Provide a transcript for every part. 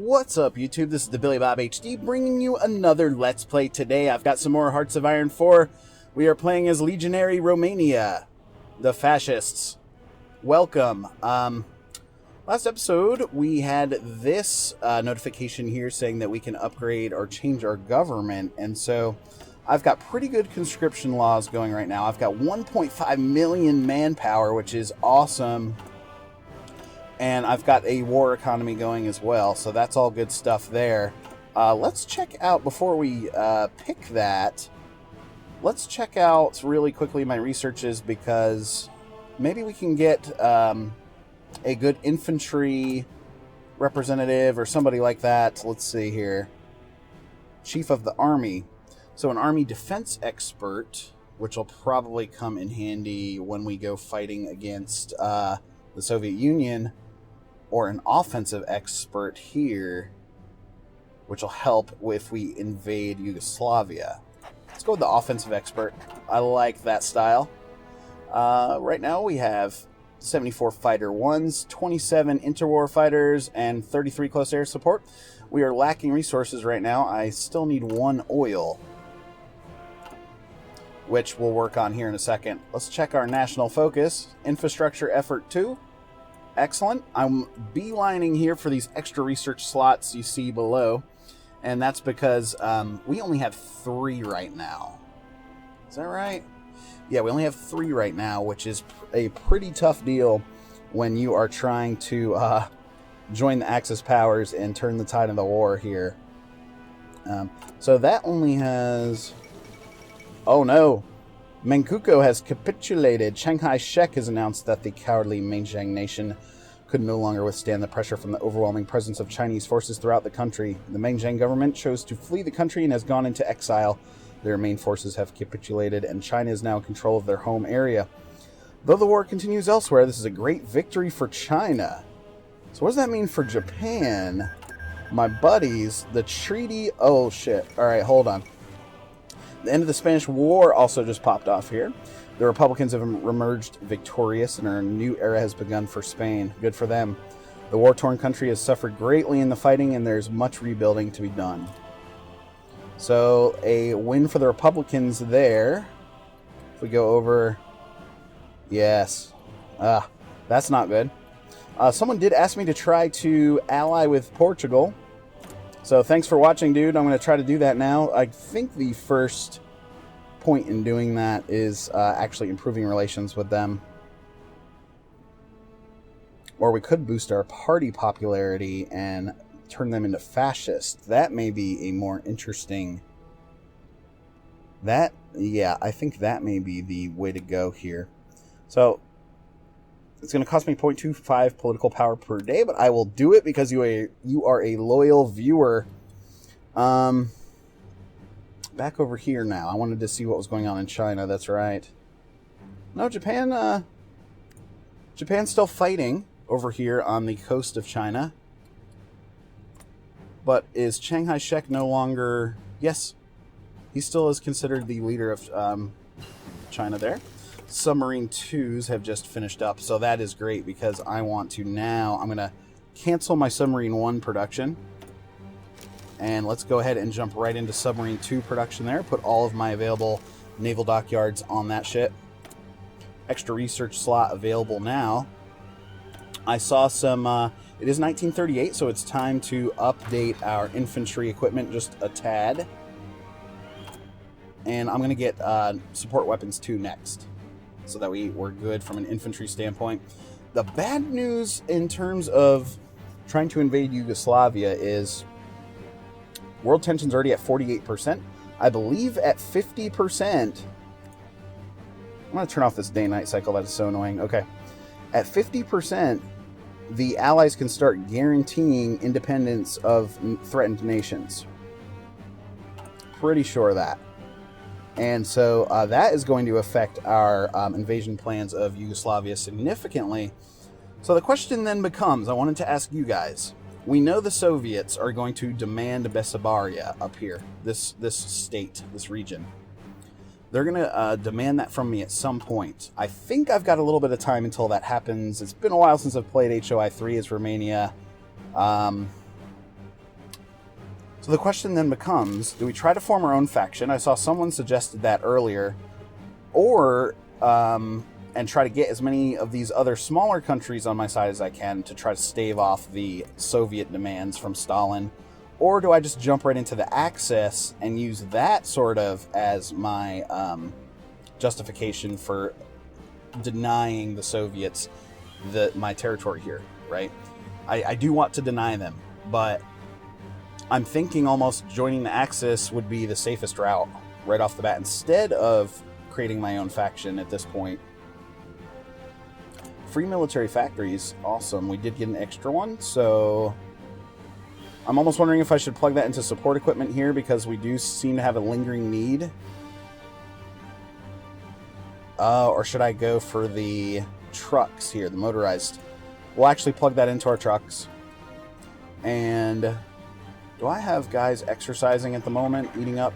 What's up, YouTube? This is TheBillyBobHD bringing you another Let's Play today. I've got some more Hearts of Iron 4. We are playing as Legionary Romania, the fascists. Welcome. Last episode, we had this notification here saying that we can upgrade or change our government, and so I've got pretty good conscription laws going right now. I've got 1.5 million manpower, which is awesome. And I've got a war economy going as well, so that's all good stuff there. Let's check out, before we pick that, let's check out really quickly my researches, because maybe we can get a good infantry representative or somebody like that. Let's see here. Chief of the Army. So an Army defense expert, which will probably come in handy when we go fighting against the Soviet Union. Or an offensive expert here, which will help if we invade Yugoslavia. Let's go with the offensive expert. I like that style. Right now we have 74 fighter ones, 27 interwar fighters, and 33 close air support. We are lacking resources right now. I still need 1 oil, which we'll work on here in a second. Let's check our national focus. Infrastructure effort 2. Excellent. I'm beelining here for these extra research slots you see below, and that's because we only have 3 right now. Is that right? Yeah, we only have 3 right now, which is a pretty tough deal when you are trying to join the Axis powers and turn the tide of the war here. So that only has... Oh no! Manchukuo has capitulated. Chiang Kai-shek has announced that the cowardly Macedonia nation could no longer withstand the pressure from the overwhelming presence of Chinese forces throughout the country. The Macedonia government chose to flee the country and has gone into exile. Their main forces have capitulated, and China is now in control of their home area. Though the war continues elsewhere, this is a great victory for China. So what does that mean for Japan? My buddies, the treaty... Oh, shit. Alright, hold on. The end of the Spanish War also just popped off here. The Republicans have emerged victorious, and a new era has begun for Spain. Good for them. The war-torn country has suffered greatly in the fighting, and there's much rebuilding to be done. So, a win for the Republicans there. If we go over... Yes. That's not good. Someone did ask me to try to ally with Portugal. So thanks for watching, dude. I'm going to try to do that now. I think the first point in doing that is actually improving relations with them. Or we could boost our party popularity and turn them into fascists. That may be a more interesting... Yeah, I think that may be the way to go here. So, it's going to cost me 0.25 political power per day, but I will do it because you are a loyal viewer. Back over here now. I wanted to see what was going on in China. That's right. No, Japan's still fighting over here on the coast of China. But is Chiang Kai-shek no longer... Yes, he still is considered the leader of China there. Submarine 2s have just finished up, so that is great because I want to now... I'm going to cancel my Submarine 1 production. And let's go ahead and jump right into Submarine 2 production there. Put all of my available naval dockyards on that ship. Extra research slot available now. I saw some... it is 1938, so it's time to update our infantry equipment just a tad. And I'm going to get support weapons 2 next, so that we're good from an infantry standpoint. The bad news in terms of trying to invade Yugoslavia is world tension's already at 48%. I believe at 50%... I'm going to turn off this day-night cycle. That is so annoying. Okay. At 50%, the Allies can start guaranteeing independence of threatened nations. Pretty sure of that. And so that is going to affect our invasion plans of Yugoslavia significantly. So the question then becomes, I wanted to ask you guys, we know the Soviets are going to demand Bessarabia up here, this state, this region. They're going to demand that from me at some point. I think I've got a little bit of time until that happens. It's been a while since I've played HOI IV as Romania. So the question then becomes, do we try to form our own faction? I saw someone suggested that earlier. Or, and try to get as many of these other smaller countries on my side as I can to try to stave off the Soviet demands from Stalin. Or do I just jump right into the Axis and use that sort of as my justification for denying the Soviets my territory here, right? I do want to deny them, but I'm thinking almost joining the Axis would be the safest route right off the bat instead of creating my own faction at this point. Free military factories, awesome. We did get an extra one, so I'm almost wondering if I should plug that into support equipment here because we do seem to have a lingering need. Or should I go for the trucks here, the motorized? We'll actually plug that into our trucks. And do I have guys exercising at the moment, eating up?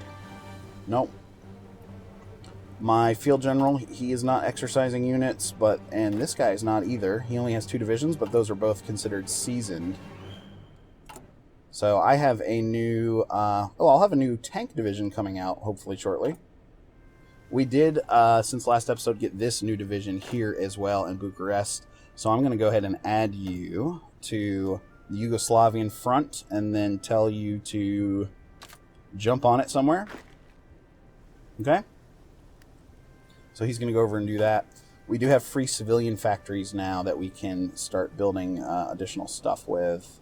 Nope. My field general, he is not exercising units, and this guy is not either. He only has 2 divisions, but those are both considered seasoned. So I have a new, I'll have a new tank division coming out, hopefully shortly. We did, since last episode, get this new division here as well in Bucharest. So I'm going to go ahead and add you to the Yugoslavian front and then tell you to jump on it somewhere. Okay? So he's going to go over and do that. We do have free civilian factories now that we can start building additional stuff with.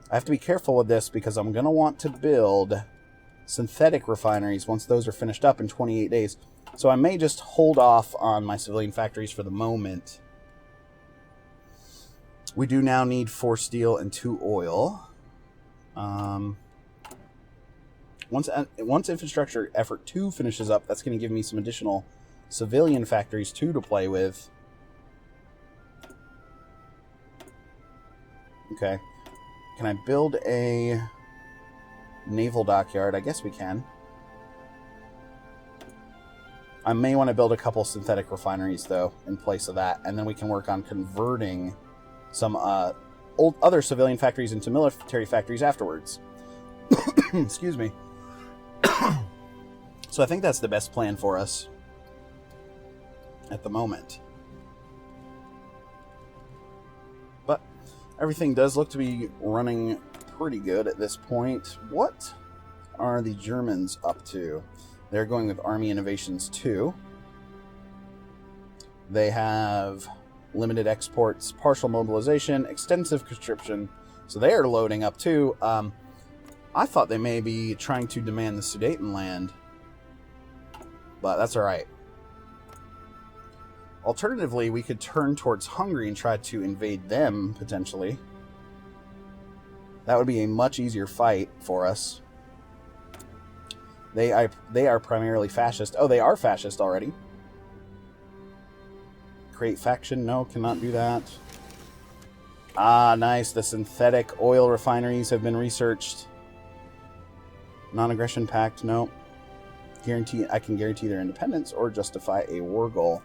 I have to be careful with this because I'm going to want to build synthetic refineries once those are finished up in 28 days. So I may just hold off on my civilian factories for the moment. We do now need 4 steel and 2 oil. Once infrastructure effort 2 finishes up, that's going to give me some additional civilian factories too to play with. Okay. Can I build a naval dockyard? I guess we can. I may want to build a couple synthetic refineries, though, in place of that. And then we can work on converting some other civilian factories into military factories afterwards. Excuse me. So I think that's the best plan for us at the moment. But everything does look to be running pretty good at this point. What are the Germans up to? They're going with Army Innovations 2. They have limited exports, partial mobilization, extensive conscription. So they are loading up too. I thought they may be trying to demand the Sudetenland, but that's all right. Alternatively, we could turn towards Hungary and try to invade them, potentially. That would be a much easier fight for us. They are primarily fascist. Oh, they are fascist already. Create faction? No, cannot do that. Ah, nice. The synthetic oil refineries have been researched. Non-aggression pact? No. I can guarantee their independence or justify a war goal.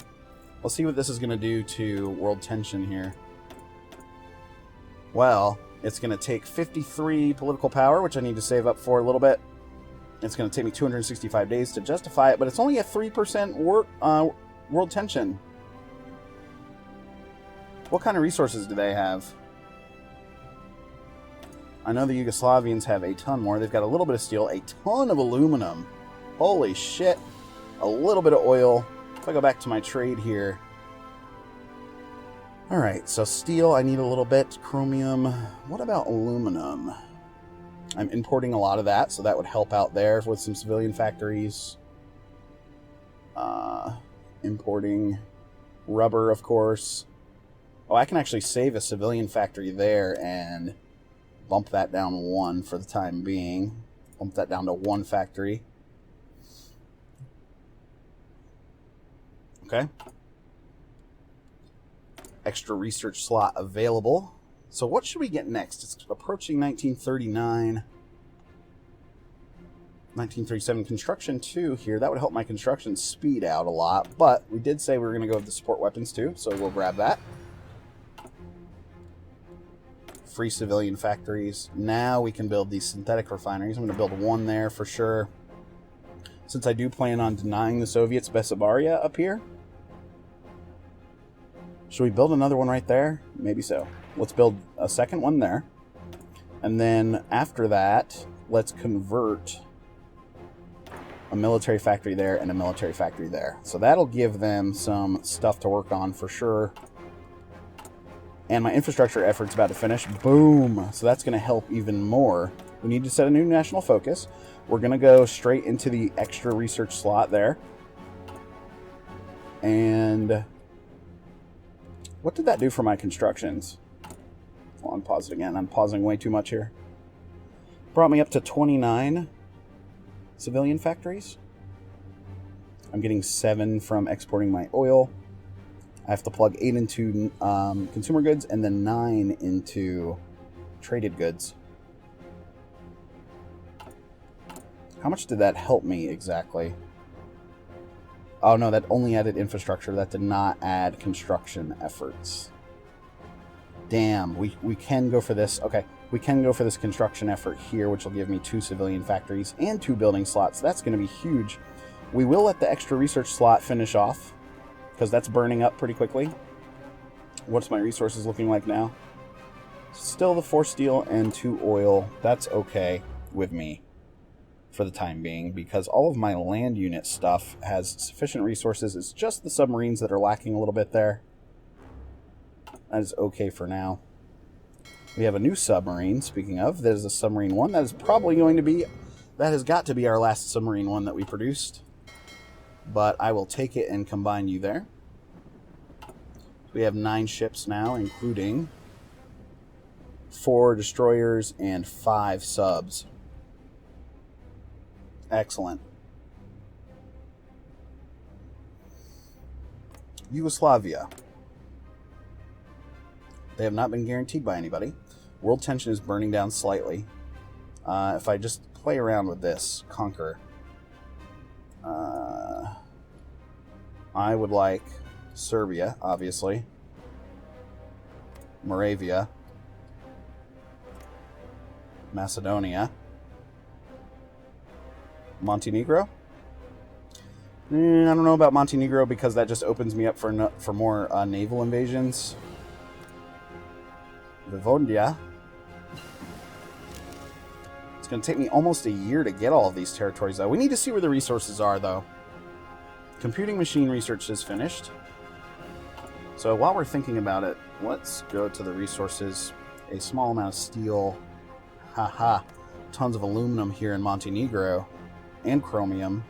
Let's see what this is going to do to world tension here. Well, it's going to take 53 political power, which I need to save up for a little bit. It's going to take me 265 days to justify it, but it's only a 3% world tension. What kind of resources do they have? I know the Yugoslavians have a ton more. They've got a little bit of steel, a ton of aluminum. Holy shit. A little bit of oil. If I go back to my trade here. Alright, so steel, I need a little bit. Chromium. What about aluminum? I'm importing a lot of that, so that would help out there with some civilian factories. Importing rubber, of course. Oh, I can actually save a civilian factory there and bump that down 1 for the time being. Bump that down to 1 factory. Okay. Extra research slot available. So what should we get next? It's approaching 1939. 1937 construction 2 here. That would help my construction speed out a lot. But we did say we were going to go with the support weapons too. So we'll grab that. free civilian factories. Now we can build these synthetic refineries. I'm going to build one there for sure. Since I do plan on denying the Soviets Bessarabia up here. Should we build another one right there? Maybe so. Let's build a second one there. And then after that, let's convert a military factory there and a military factory there. So that'll give them some stuff to work on for sure. And my infrastructure effort's about to finish. Boom! So that's going to help even more. We need to set a new national focus. We're going to go straight into the extra research slot there. And what did that do for my constructions? Well, unpause it again. I'm pausing way too much here. Brought me up to 29 civilian factories. I'm getting 7 from exporting my oil. I have to plug 8 into consumer goods and then 9 into traded goods. How much did that help me exactly? Oh no, that only added infrastructure. That did not add construction efforts. Damn, we can go for this. Okay, we can go for this construction effort here, which will give me 2 civilian factories and 2 building slots. That's going to be huge. We will let the extra research slot finish off, because that's burning up pretty quickly. What's my resources looking like now? Still the 4 steel and 2 oil. That's okay with me for the time being, because all of my land unit stuff has sufficient resources. It's just the submarines that are lacking a little bit there. That is okay for now. We have a new submarine, speaking of. There's a submarine one. That is probably going to be... That has got to be our last submarine one that we produced. But I will take it and combine you there. We have 9 ships now, including 4 destroyers and 5 subs. Excellent. Yugoslavia. They have not been guaranteed by anybody. World tension is burning down slightly. If I just play around with this, conquer. I would like Serbia, obviously. Moravia. Macedonia. Montenegro. I don't know about Montenegro because that just opens me up for more naval invasions. Vojvodina. It's going to take me almost a year to get all of these territories, though. We need to see where the resources are, though. Computing machine research is finished. So while we're thinking about it, let's go to the resources. A small amount of steel. Haha. Tons of aluminum here in Montenegro. And chromium.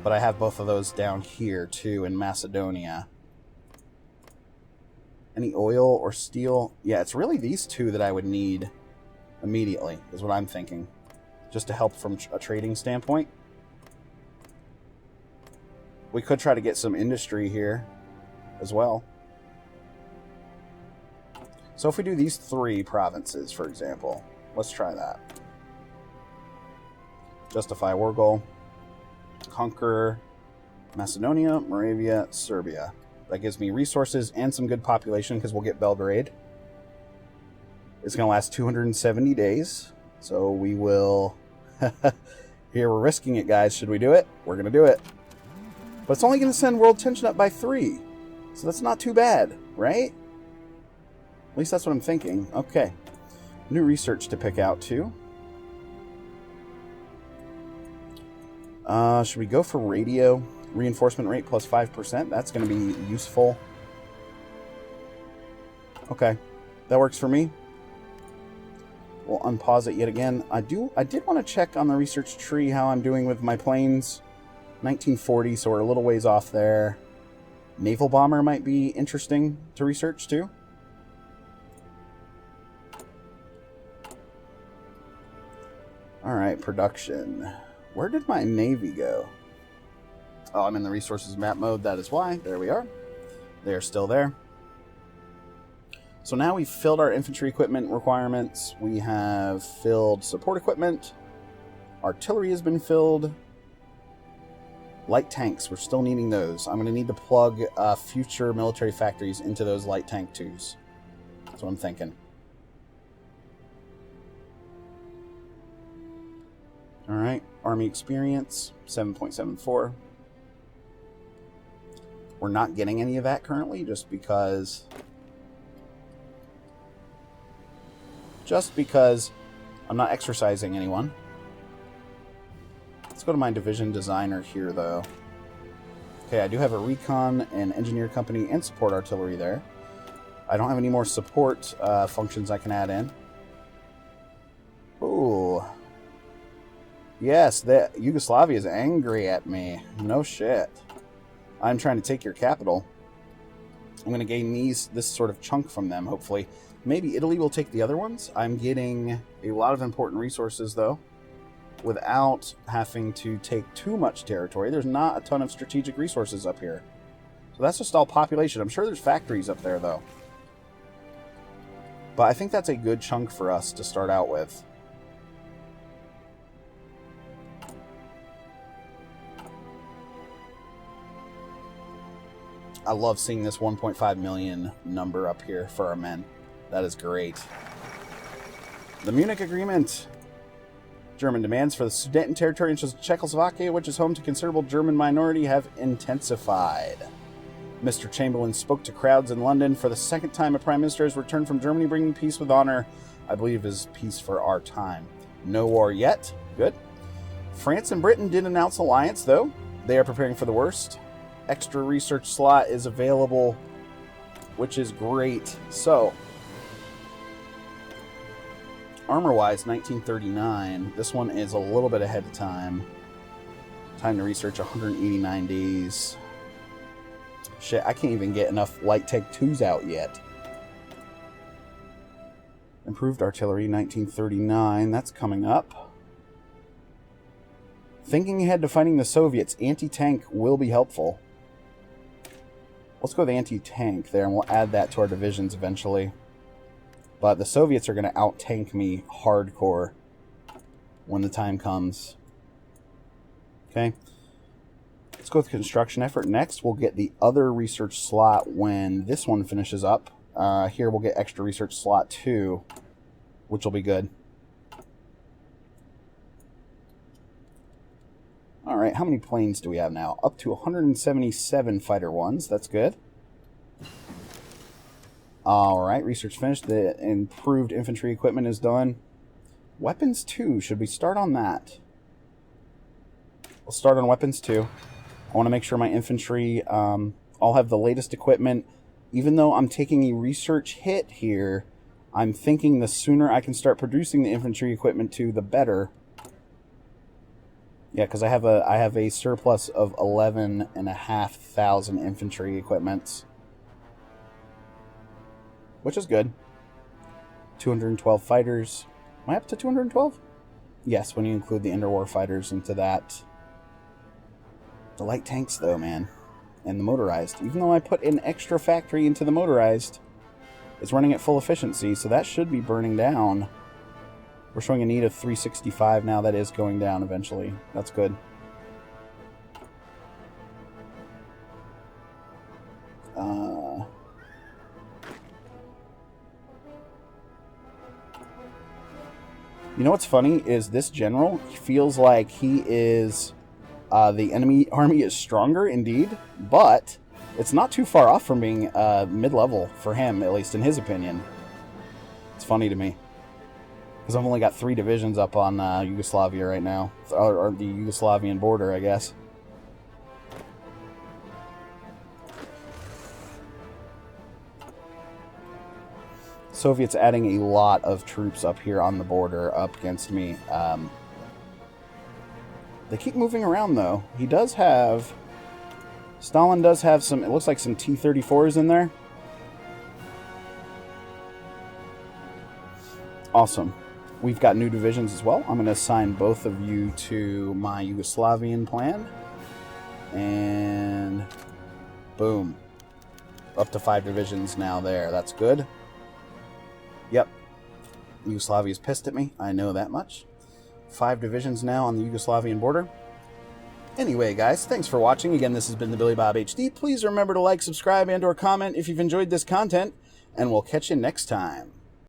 But I have both of those down here, too, in Macedonia. Any oil or steel? Yeah, it's really these 2 that I would need immediately, is what I'm thinking. Just to help from a trading standpoint. We could try to get some industry here as well. So if we do these 3 provinces, for example, let's try that. Justify war goal. Conquer Macedonia, Moravia, Serbia. That gives me resources and some good population because we'll get Belgrade. It's going to last 270 days. So we will... Here, we're risking it, guys. Should we do it? We're going to do it. But it's only going to send world tension up by 3. So that's not too bad, right? At least that's what I'm thinking. Okay. New research to pick out, too. Should we go for radio? Reinforcement rate plus 5%. That's going to be useful. Okay. That works for me. We'll unpause it yet again. I did want to check on the research tree how I'm doing with my planes. 1940, so we're a little ways off there. Naval bomber might be interesting to research too. Alright, production. Where did my Navy go? Oh, I'm in the resources map mode. That is why. There we are. They're still there. So now we've filled our infantry equipment requirements. We have filled support equipment. Artillery has been filled. Light tanks, we're still needing those. I'm going to need to plug future military factories into those light tank twos. That's what I'm thinking. All right, Army experience, 7.74. We're not getting any of that currently just because I'm not exercising anyone. Let's go to my division designer here, though. Okay, I do have a recon and engineer company and support artillery there. I don't have any more support functions I can add in. Ooh. Yes, Yugoslavia is angry at me. No shit. I'm trying to take your capital. I'm going to gain this sort of chunk from them, hopefully. Maybe Italy will take the other ones. I'm getting a lot of important resources, though, without having to take too much territory. There's not a ton of strategic resources up here. So that's just all population. I'm sure there's factories up there, though. But I think that's a good chunk for us to start out with. I love seeing this 1.5 million number up here for our men. That is great. The Munich Agreement. German demands for the Sudeten territory in Czechoslovakia, which is home to considerable German minority, have intensified. Mr. Chamberlain spoke to crowds in London. For the second time, a prime minister has returned from Germany bringing peace with honor. I believe is peace for our time. No war yet. Good. France and Britain did announce alliance, though. They are preparing for the worst. Extra research slot is available, which is great. So, armor-wise, 1939. This one is a little bit ahead of time. Time to research, 189 days. Shit, I can't even get enough Light Tech 2s out yet. Improved artillery, 1939. That's coming up. Thinking ahead to fighting the Soviets, anti-tank will be helpful. Let's go with anti-tank there, and we'll add that to our divisions eventually. But the Soviets are going to out-tank me hardcore when the time comes. Okay. Let's go with construction effort next. We'll get the other research slot when this one finishes up. Here we'll get extra research slot 2, which will be good. Alright, how many planes do we have now? Up to 177 fighter ones. That's good. Alright, research finished. The improved infantry equipment is done. Weapons 2. Should we start on that? We'll start on weapons 2. I want to make sure my infantry all have the latest equipment. Even though I'm taking a research hit here, I'm thinking the sooner I can start producing the infantry equipment 2, the better. Yeah, because I have a surplus of 11,500 infantry equipments, which is good. 212 fighters. Am I up to 212? Yes, when you include the interwar fighters into that. The light tanks, though, man, and the motorized. Even though I put an extra factory into the motorized, it's running at full efficiency, so that should be burning down. We're showing a need of 365 now. That is going down eventually. That's good. You know what's funny is this general feels like he is... the enemy army is stronger indeed, but it's not too far off from being mid-level for him, at least in his opinion. It's funny to me. Because I've only got 3 divisions up on Yugoslavia right now. Or the Yugoslavian border, I guess. Soviets adding a lot of troops up here on the border up against me. They keep moving around, though. He does have... Stalin does have some... It looks like some T-34s in there. Awesome. We've got new divisions as well. I'm going to assign both of you to my Yugoslavian plan. And... boom. Up to 5 divisions now there. That's good. Yep. Yugoslavia's pissed at me. I know that much. 5 divisions now on the Yugoslavian border. Anyway, guys, thanks for watching. Again, this has been the TheBillyBobHD. Please remember to like, subscribe, and/or comment if you've enjoyed this content, and we'll catch you next time.